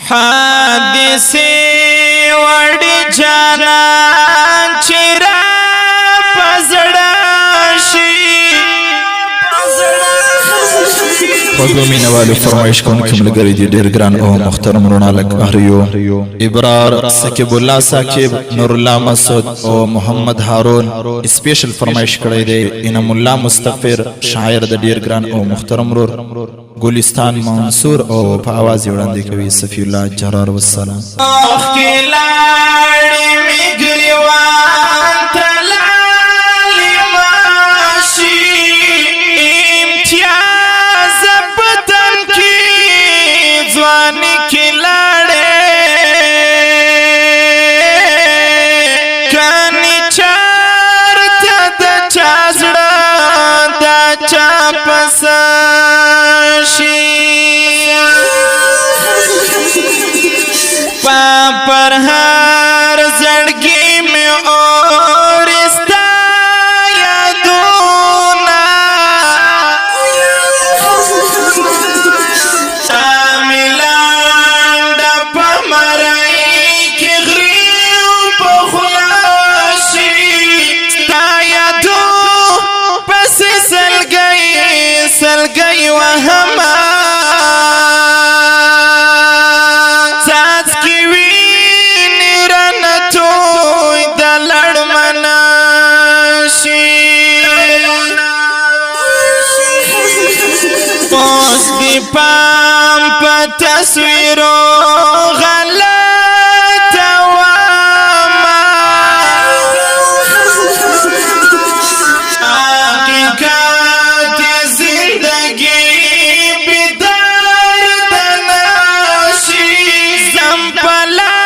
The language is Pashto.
حادثه وړي جانا چیرې پزړه شي خوږو مینوالو فرمایش کوونکي ملګري دي ډېر ګران او محترم رونالک اهریو ابرار سکیب الله ساکب نور الله مسعود او محمد هارون سپیشل فرمایش کړی دی انم الله مستغفر شاعر د ډېر ګران او محترم رور ګلستان منصور او په आवाज وړاندې کوي صفی الله جرار والسلام پر هر زړګي مې اورستا یادونه تاملان د پمرای کې غریو په خلاشي ستا یادو پس سلګي وهما پام په تصویرو غلط واما حقیقت زندگی بیدار دناشی زم پلا